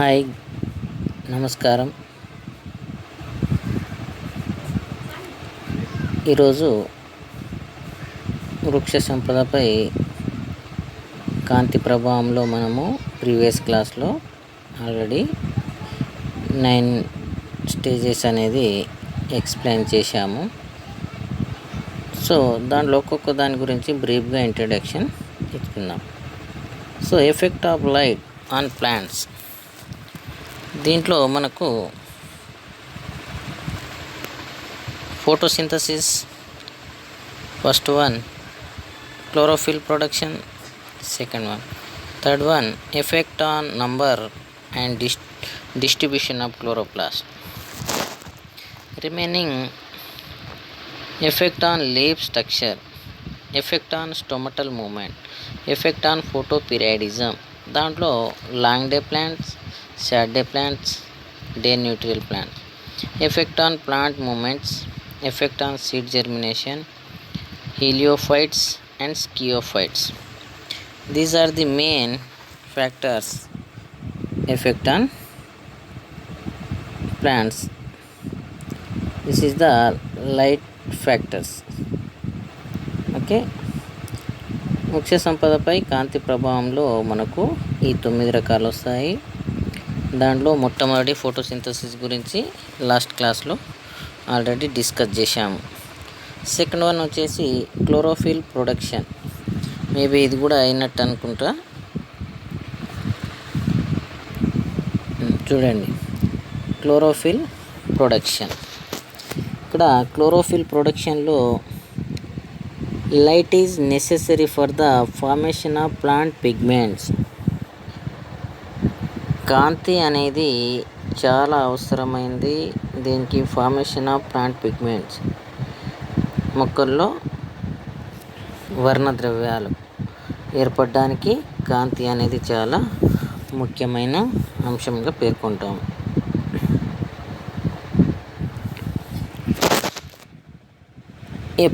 Hi, నమస్కారం. ఈరోజు వృక్ష సంపదపై కాంతి ప్రభావంలో మనము ప్రీవియస్ క్లాస్లో ఆల్రెడీ 9 స్టేజెస్ అనేది ఎక్స్ప్లెయిన్ చేశాము. సో దాంట్లో ఒక్కొక్క దాని గురించి బ్రీఫ్గా ఇంట్రడక్షన్ ఇచ్చుకుందాం. So effect of light on plants, దీంట్లో మనకు photosynthesis first one, chlorophyll production second one, third one effect on number and distribution of chloroplast, remaining effect on leaf structure, effect on stomatal movement, effect on photoperiodism, దాంట్లో long day plants, short day plants, day neutral plants, effect on plant movements, effect on seed germination, heliophytes and sciophytes. These are the main factors effect on plants. This is the light factors. Okay, వృక్ష సంపదపై కాంతి ప్రభావంలో మనకు ఈ 9 రకాలు వస్తాయి. దాంట్లో మొట్టమొదటి photosynthesis గురించి లాస్ట్ క్లాస్లో ఆల్రెడీ డిస్కస్ చేశాము. సెకండ్ వన్ వచ్చేసి క్లోరోఫిల్ ప్రొడక్షన్. మేబీ ఇది కూడా అయినట్టు అనుకుంటా. చూడండి, క్లోరోఫిల్ ప్రొడక్షన్. ఇక్కడ క్లోరోఫిల్ ప్రొడక్షన్లో light is necessary for the formation of plant pigments. కాంతి అనేది చాలా అవసరమైంది దీనికి, ఫార్మేషన్ ఆఫ్ ప్లాంట్ పిగ్మెంట్స్, మొక్కల్లో వర్ణద్రవ్యాలు ఏర్పడడానికి కాంతి అనేది చాలా ముఖ్యమైన అంశంగా పేర్కొంటాము. A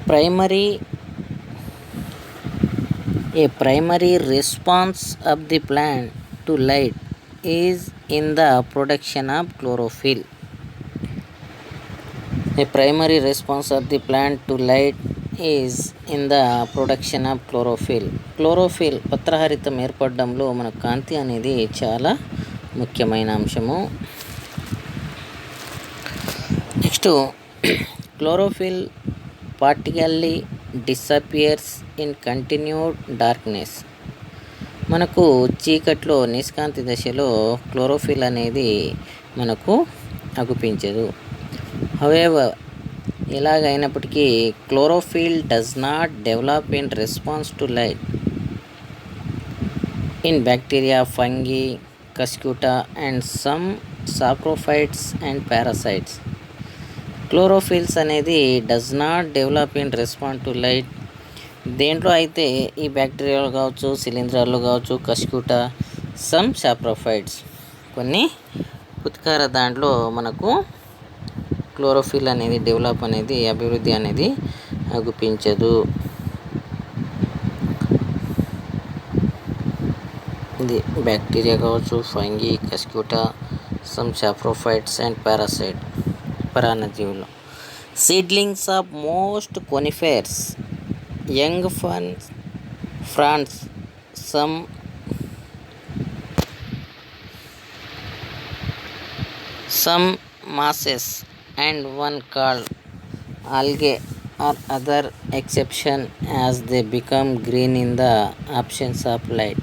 primary response of the plant to light is in the production of chlorophyll. A primary response of the plant to light is in the production of chlorophyll. Chlorophyll పత్రహరితం ఏర్పడడంలో మన కాంతి అనేది చాలా ముఖ్యమైన అంశము. Next, chlorophyll partially disappears in continued darkness. మనకు చీకట్లో నిష్కాంతి దశలో chlorophyll అనేది మనకు అగుపించదు. హౌఎవర్, ఎలాగైనప్పటికీ chlorophyll does not develop in response to light in bacteria, fungi, cuscuta and some saprophytes and parasites. Chlorophylls అనేది does not develop in response to light. దేంట్లో అయితే ఈ బ్యాక్టీరియాలు కావచ్చు, శిలీంధ్రాలు కావచ్చు, కస్క్యూటా, సమ్ సాప్రోఫైట్స్, కొన్ని పుత్కార దాంట్లో మనకు క్లోరోఫిల్ అనేది డెవలప్ అనేది, అభివృద్ధి అనేది అగుపించదు. ఇది బ్యాక్టీరియా కావచ్చు, fungi, cuscuta, some saprophytes and parasite, పరాన్నజీవులు. Seedlings of most conifers, young ferns, some mosses and one called algae are other exception as they become green in the absence of light.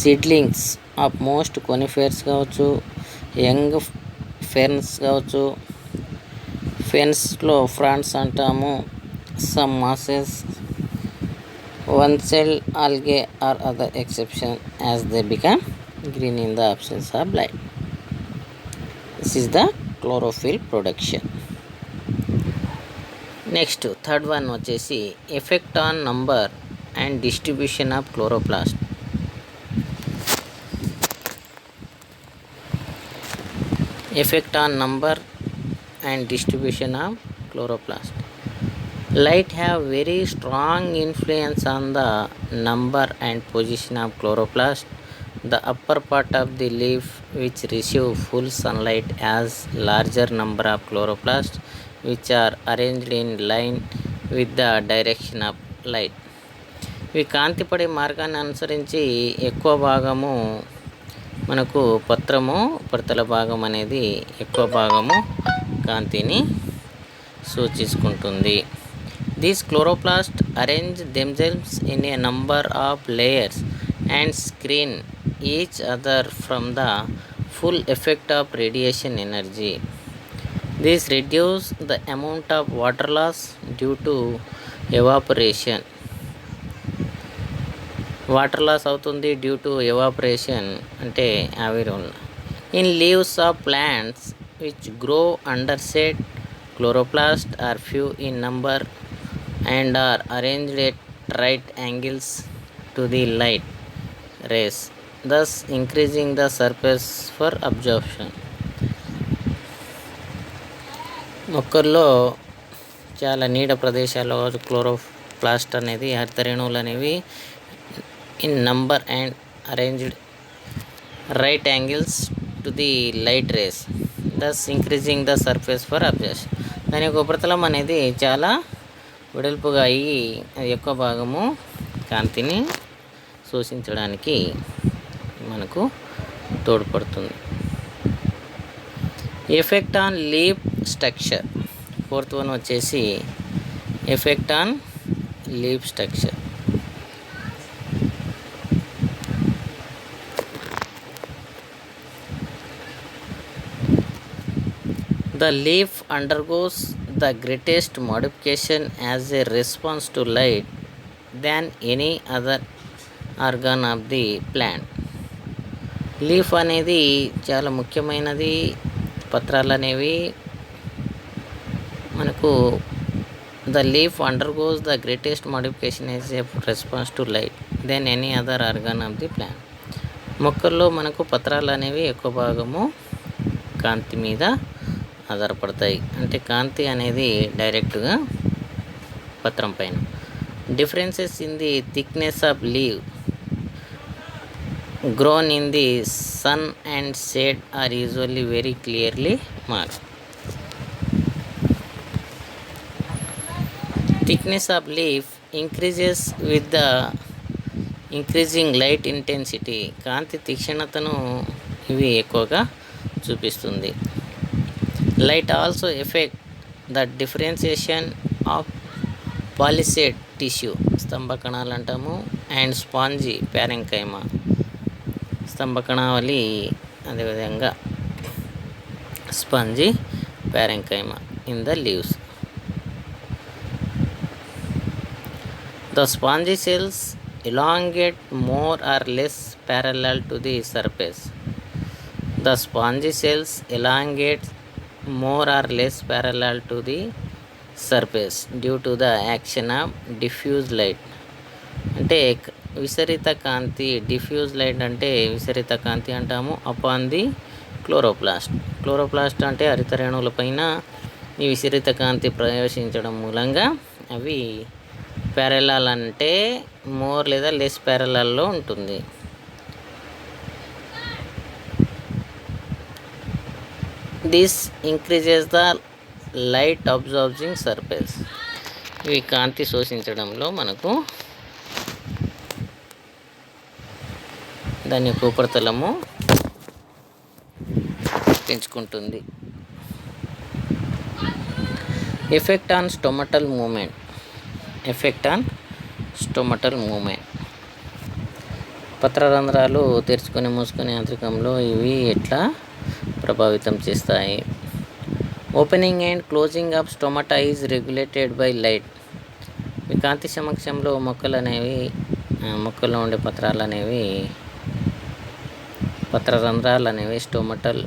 Seedlings of most conifers కావచ్చు, young ferns కావచ్చు, ఫెన్స్లో France అంటాము, some mosses, one cell algae or other exception as they become green in the absence of light. This is the chlorophyll production. Next third one వచ్చేసి effect on number and distribution of chloroplast. Effect on number and distribution of chloroplast. Light have very strong influence on the number and position of chloroplast. The upper part of the leaf which receive full sunlight has larger number of chloroplasts which are arranged in line with the direction of light. ఇవి కాంతి పడే మార్గాన్ని అనుసరించి ఎక్కువ భాగము మనకు పత్రము ఉపరితల భాగం అనేది ఎక్కువ భాగము కాంతిని సూచించుకుంటుంది. These chloroplasts arrange themselves in a number of layers and screen each other from the full effect of radiation energy. This reduces the amount of water loss due to evaporation. Water loss అవుతుంది due to evaporation అంటే ఆవిరి. In leaves of plants which grow under shade chloroplasts are few in number and are arranged at right angles to the light rays, thus increasing the surface for absorption. మొక్కల్లో చాలా నీడ ప్రదేశాల్లో chloroplast అనేది హరితరేణువులు అనేవి in number and arranged right angles to the light rays, thus increasing the surface for observation. దాని యొక్క ఉపరితలం అనేది చాలా వెడల్పుగా అయ్యి అది ఎక్కువ భాగము కాంతిని శోషించడానికి మనకు తోడ్పడుతుంది. Effect on leaf structure. Fourth one వచ్చేసి effect on leaf structure. The leaf undergoes the greatest modification as a response to light than any other organ of the plant. Leaf అనేది చాలా ముఖ్యమైనది. పత్రాలు అనేవి మనకు the leaf undergoes the greatest modification as a response to light than any other organ of the plant. మొక్కల్లో మనకు పత్రాలు అనేవి ఎక్కువ భాగము కాంతి మీద ఆధారపడతాయి. అంటే కాంతి అనేది డైరెక్ట్గా పత్రం పైన. Differences in the thickness of leave grown in the sun and shade are usually very clearly marked. Thickness of leaf increases with the increasing light intensity. కాంతి తీక్షణతను ఇవి ఎక్కువగా చూపిస్తుంది. Light also effect the differentiation of palisade tissue, స్తంభ కణాలు అంటాము, and spongy parenchyma, స్తంభ కణావళి, అదేవిధంగా spongy parenchyma in the leaves. The spongy cells elongate more or less parallel to the surface. The spongy cells elongate more or less parallel to the surface due to the action of diffuse light. అంటే విసరిత కాంతి, diffuse light అంటే విసరిత కాంతి అంటాము, upon the chloroplast. Chloroplast అంటే హరితరేణువుల పైన ఈ విసరిత కాంతి ప్రవేశించడం మూలంగా అవి parallel అంటే మోర్ లేదా లెస్ ప్యారలల్లో ఉంటుంది. This increases the light absorbing surface. ఇవి కాంతి శోషించడంలో మనకు దాని యొక్క ఉపరితలము పెంచుకుంటుంది. Effect on stomatal movement. Effect on stomatal movement. పత్రరంధ్రాలు తెరుచుకొని మూసుకొని యాంత్రికంలో ఇవి ఎట్లా ప్రభావితం చేస్తాయి. Opening and closing of stomata is regulated by light. ఈ కాంతి సమక్షంలో మొక్కల్లో ఉండే పత్రరంధ్రాలు అనేవి స్టొమటల్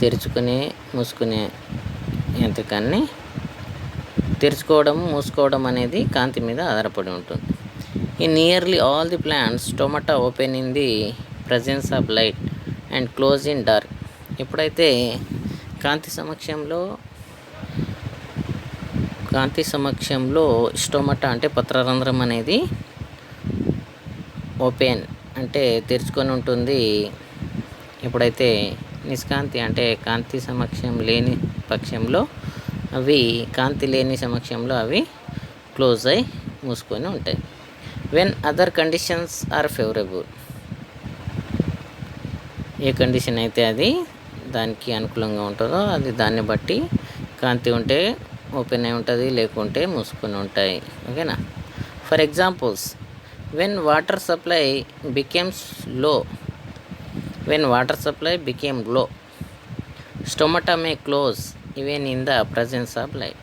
తెరుచుకుని మూసుకునే యాంత్రికాన్ని తెరుచుకోవడం మూసుకోవడం అనేది కాంతి మీద ఆధారపడి ఉంటుంది. In nearly all the plants stomata open in the presence of light and close in dark. ఎప్పుడైతే కాంతి సమక్షంలో కాంతి సమక్షంలో స్టోమటా అంటే పత్రరంధ్రం అనేది ఓపెన్ అంటే తెరుచుకొని ఉంటుంది. ఎప్పుడైతే నిష్కాంతి అంటే కాంతి సమక్షం లేని పక్షంలో అవి కాంతి లేని సమక్షంలో అవి క్లోజ్ అయి మూసుకొని ఉంటాయి. When other conditions are favourable, a condition అయితే అది దానికి అనుకూలంగా ఉంటుందో అది దాన్ని బట్టి కాంతి ఉంటే ఓపెన్ అయి ఉంటుంది, లేకుంటే మూసుకొని ఉంటాయి. ఓకేనా. For examples, when water supply becomes లో, when water supply became low, stomata may close even in the presence of light.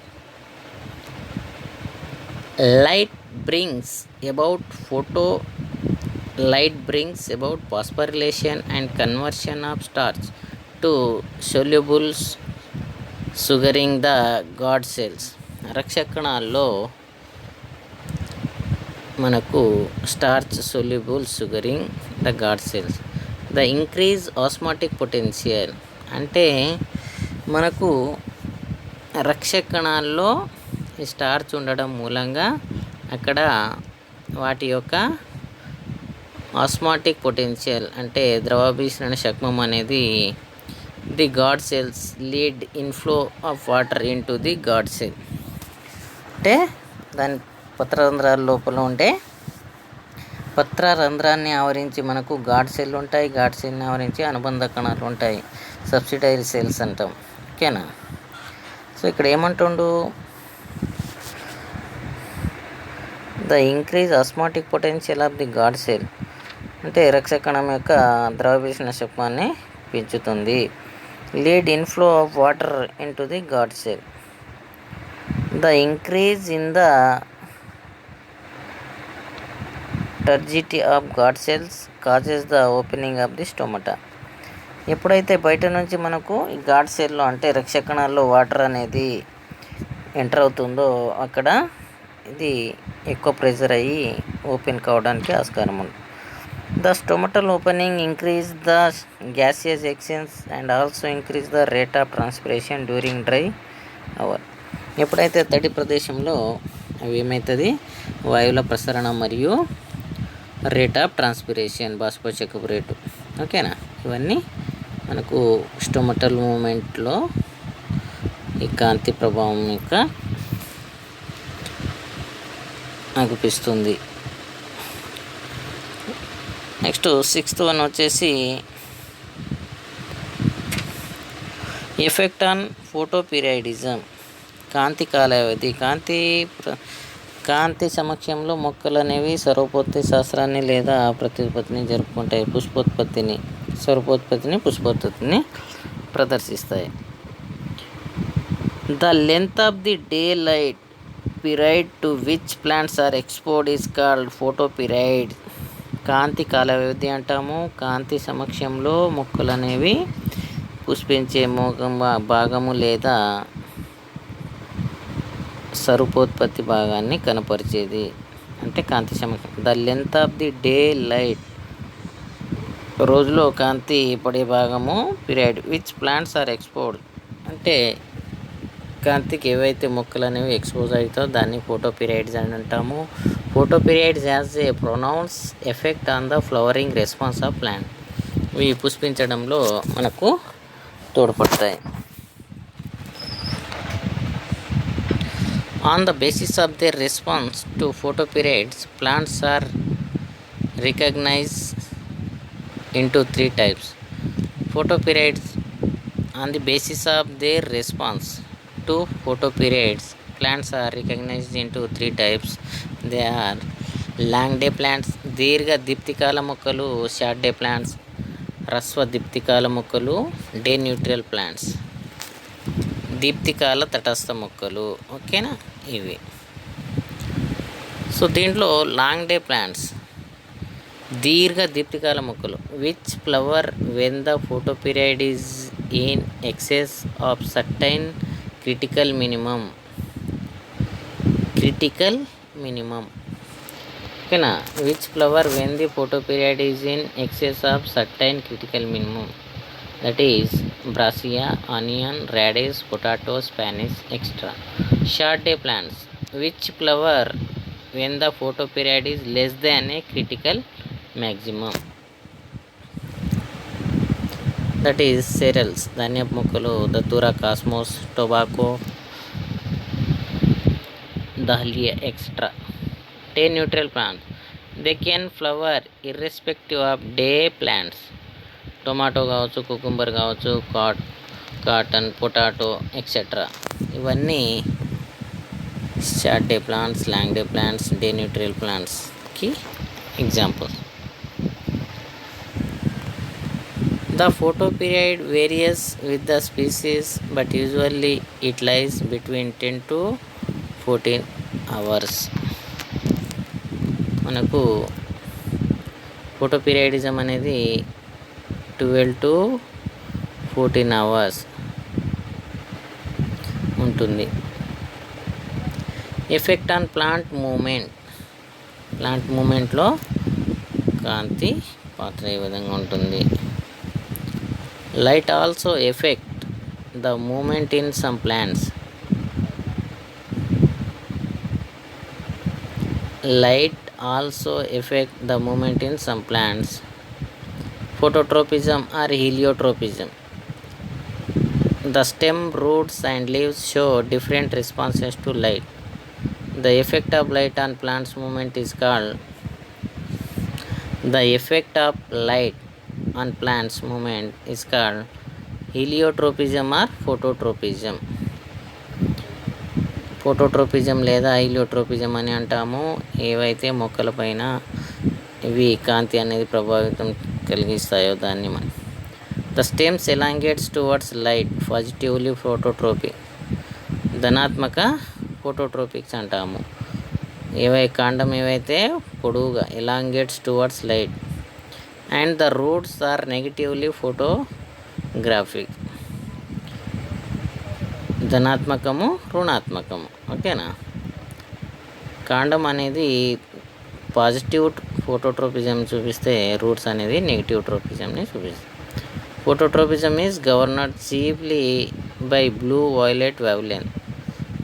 Light brings about phosphorylation and conversion of starch to solubles, sugaring the God cells. రక్షకణాల్లో మనకు starch soluble sugaring the guard cells. The increase osmotic potential అంటే మనకు రక్షకణాల్లో starch ఉండడం మూలంగా అక్కడ వాటి యొక్క osmotic potential అంటే ద్రవాభిసరణ శక్మం అనేది the God cells lead inflow of water into the guard cell. అంటే దాని పత్రరంధ్రాల లోపల ఉంటే పత్రరంధ్రాన్ని ఆవరించి మనకు గాడ్ సెల్ ఉంటాయి, గాడ్ సెల్ని ఆవరించి అనుబంధ కణాలు ఉంటాయి, సబ్సిడరీ సెల్స్ అంటాం. ఓకేనా. సో ఇక్కడ ఏమంటుండు, the increase osmotic potential of the guard cell అంటే రక్షకణం యొక్క ద్రవభీషణ శక్మాన్ని పెంచుతుంది. Lead inflow of water into the guard cell. The increase in the turgidity of guard cells causes the opening of the stomata. ఎప్పుడైతే బయట నుంచి మనకు ఈ గాడ్ సెల్లో అంటే రక్షకణాల్లో వాటర్ అనేది ఎంటర్ అవుతుందో అక్కడ ఇది ఎక్కువ ప్రెషర్ అయ్యి ఓపెన్ కావడానికి ఆస్కారం ఉంది. The stomatal opening increase the gaseous exchange and also increase the rate of transpiration during dry hour. ఎప్పుడైతే తడి ప్రదేశంలో అవి ఏమవుతుంది, వాయువుల ప్రసరణ మరియు రేట్ ఆఫ్ ట్రాన్స్పిరేషన్ బాష్పోత్సర్గపు రేటు. ఓకేనా. ఇవన్నీ మనకు స్టోమటల్ మూమెంట్లో ఈ కాంతి ప్రభావం యొక్క అగుపిస్తుంది. నెక్స్ట్ 6th వన్ వచ్చేసి ఎఫెక్ట్ ఆన్ ఫోటోపిరైడిజం. కాంతి కాలావధి. కాంతి సమక్షంలో మొక్కలు అనేవి స్వరూపోత్పత్తి శాస్త్రాన్ని లేదా ప్రత్యుత్పత్తిని జరుపుకుంటాయి. పుష్పోత్పత్తిని ప్రదర్శిస్తాయి. The length of the day light period to which plants are exposed is called photoperiod. కాంతి కాల వ్యవధి అంటాము. కాంతి సమక్షంలో మొక్కలు అనేవి పుష్పించే భాగము లేదా స్వరూపోత్పత్తి భాగాన్ని కనపరిచేది అంటే కాంతి సమక్షం. The length of the day light, రోజులో కాంతి పడే భాగము period which plants are exposed అంటే కాంతికి ఏవైతే మొక్కలు అనేవి ఎక్స్పోజ్ అవుతాయో దాన్ని ఫోటోపిరైడ్స్ అని అంటాము. Photoperiods has a pronounce effect on the flowering response of plant. ఇవి పుష్పించడంలో మనకు తోడ్పడతాయి. On the basis of their response to photoperiods, plants are recognized into 3 types. Photoperiods. On the basis of their response to photoperiods, plants are recognized into 3 types. They are long day plants, దీర్ఘ దీప్తికాల మొక్కలు, short day plants, హ్రస్వ దీప్తికాల మొక్కలు, day neutral plants, దీప్తికాల తటస్థ మొక్కలు. ఓకేనా. ఇవి so దీంట్లో long day plants దీర్ఘ దీప్తికాల మొక్కలు which flower when the photoperiod is in excess of certain critical minimum. ఓకేనా. Which flower when the photoperiod is in excess of certain critical minimum, that is brassica, onion, radish, potato, spinach, etc. Short day plants which flower when the photoperiod is less than a critical maximum. That is cereals, ధాన్యపు మొక్కలు, datura, cosmos, tobacco, dahlia, etc. Day neutral plants. They can flower irrespective of day plants. Tomato కావచ్చు, cucumber కావచ్చు, cotton, potato etcetera. ఇవన్నీ short day plants, long day plants, day neutral ప్లాంట్స్కి examples. The photoperiod varies with the species but usually it lies between 10 to 14 hours. మనకు ఫోటోపీరియాడిజం అనేది 12 to 14 hours ఉంటుంది. Effect on plant మూమెంట్లో కాంతి పాత్ర ఈ విధంగా ఉంటుంది. Light also effect the moment in some plants. Phototropism or heliotropism. The stem, roots and leaves show different responses to light. The effect of light on plants movement is called heliotropism or phototropism. Phototropism లేదా హీలియోట్రోపిజం అని అంటాము. ఏవైతే మొక్కలపైన ఇవి కాంతి అనేది ప్రభావితం కలిగిస్తాయో దాన్ని మనం. The stems elongates towards light positively phototropic. ధనాత్మక ఫోటోట్రోపిక్స్ అంటాము. కాండం ఏవైతే పొడవుగా elongates towards light. And the roots are negatively photographic. ధనాత్మకము, రుణాత్మకము. ఓకేనా. కాండం అనేది పాజిటివ్ ఫోటోట్రోపిజం చూపిస్తే రూట్స్ అనేది నెగిటివ్ ట్రోపిజంని చూపిస్తాయి. Phototropism is governed chiefly by blue violet wavelength.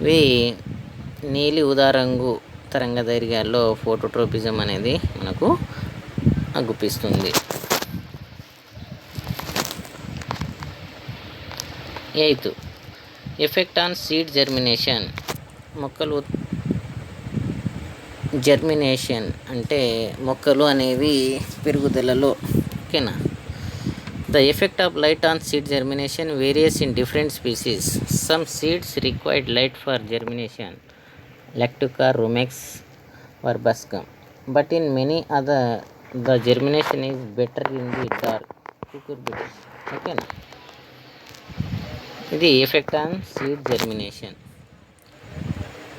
ఇవి నీలి ఊదా రంగు తరంగ దైర్ఘ్యాల్లో ఫోటోట్రోపిజం అనేది మనకు అగుపిస్తుంది. 8th, effect on seed germination. మొక్కలు జర్మినేషన్ అంటే మొక్కలు అనేవి పెరుగుదలలో. ఓకేనా. The effect of light on seed germination varies in different species. Some seeds required light for germination, lactuca, rumex, verbascum. But in many other the germination is better in the dark cucurbitus. ఓకేనా. ఇది effect on seed germination.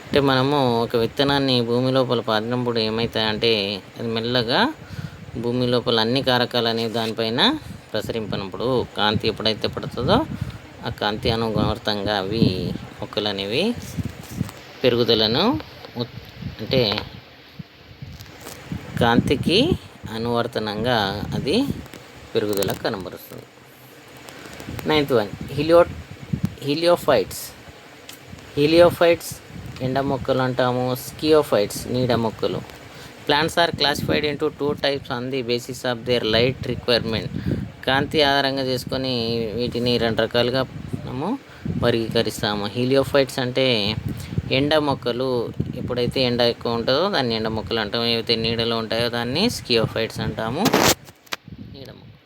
అంటే మనము ఒక విత్తనాన్ని భూమి లోపల పాతినప్పుడు ఏమవుతాయంటే అది మెల్లగా భూమి లోపల అన్ని కారకాలు అనేవి దానిపైన ప్రసరింపనప్పుడు కాంతి ఎప్పుడైతే పడుతుందో ఆ కాంతి అనువర్తంగా అవి మొక్కలు అనేవి పెరుగుదలను అంటే కాంతికి అనువర్తనంగా అది పెరుగుదల కనబరుస్తుంది. 9th one, హీలియోఫైట్స్ ఎండ మొక్కలు అంటాము. స్కియోఫైట్స్ నీడ మొక్కలు. Plants are classified into 2 types on the basis of their light requirement. కాంతి ఆధారంగా చేసుకొని వీటిని 2 రకాలుగా మనము వర్గీకరిస్తాము. హీలియోఫైట్స్ అంటే ఎండ మొక్కలు. ఎప్పుడైతే ఎండ ఎక్కువ ఉంటుందో దాన్ని ఎండ మొక్కలు అంటాము. ఏవైతే నీడలో ఉంటాయో దాన్ని స్కియోఫైట్స్ అంటాము, నీడ మొక్కలు.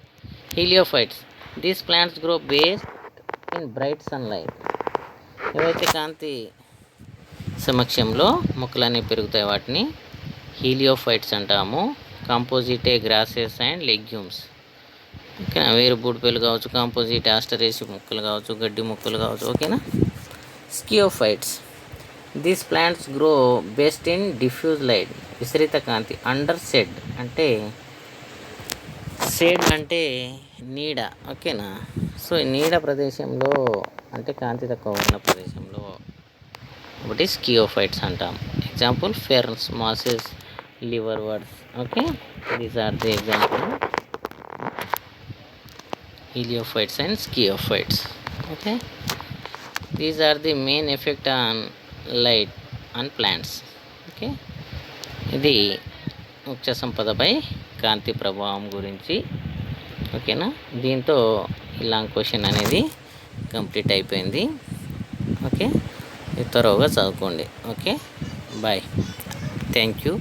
Heliophytes, these plants grow based in bright sunlight. ఏవైతే కాంతి సమక్షంలో మొక్కలు అనేవి పెరుగుతాయి వాటిని హీలియోఫైట్స్ అంటాము. Compositae grasses and legumes. ఓకేనా. వేరు బూడిపేలు కావచ్చు, కాంపోజిట్ ఆస్టరేసి మొక్కలు కావచ్చు, గడ్డి మొక్కలు కావచ్చు. ఓకేనా. Sciophytes, these plants grow best in diffuse light విసరిత కాంతి అండర్ షెడ్. అంటే షేడ్ అంటే నీడ. ఓకేనా. సో నీడ ప్రదేశంలో అంటే కాంతి తక్కువ ఉన్న ప్రదేశంలో ఒకటి స్కియోఫైట్స్ అంటాం. Example ferns, mosses, liver words. Okay, these are the example heliophytes and sciophytes. Okay, these are the main effect on light on plants. Okay, ఇది వృక్ష సంపదపై కాంతి ప్రభావం గురించి. ఓకేనా, దీంతో ఈ లాంగ్ క్వశ్చన్ అనేది కంప్లీట్ అయిపోయింది. ఓకే, ఇది త్వరగా చదువుకోండి. Okay, bye, thank you.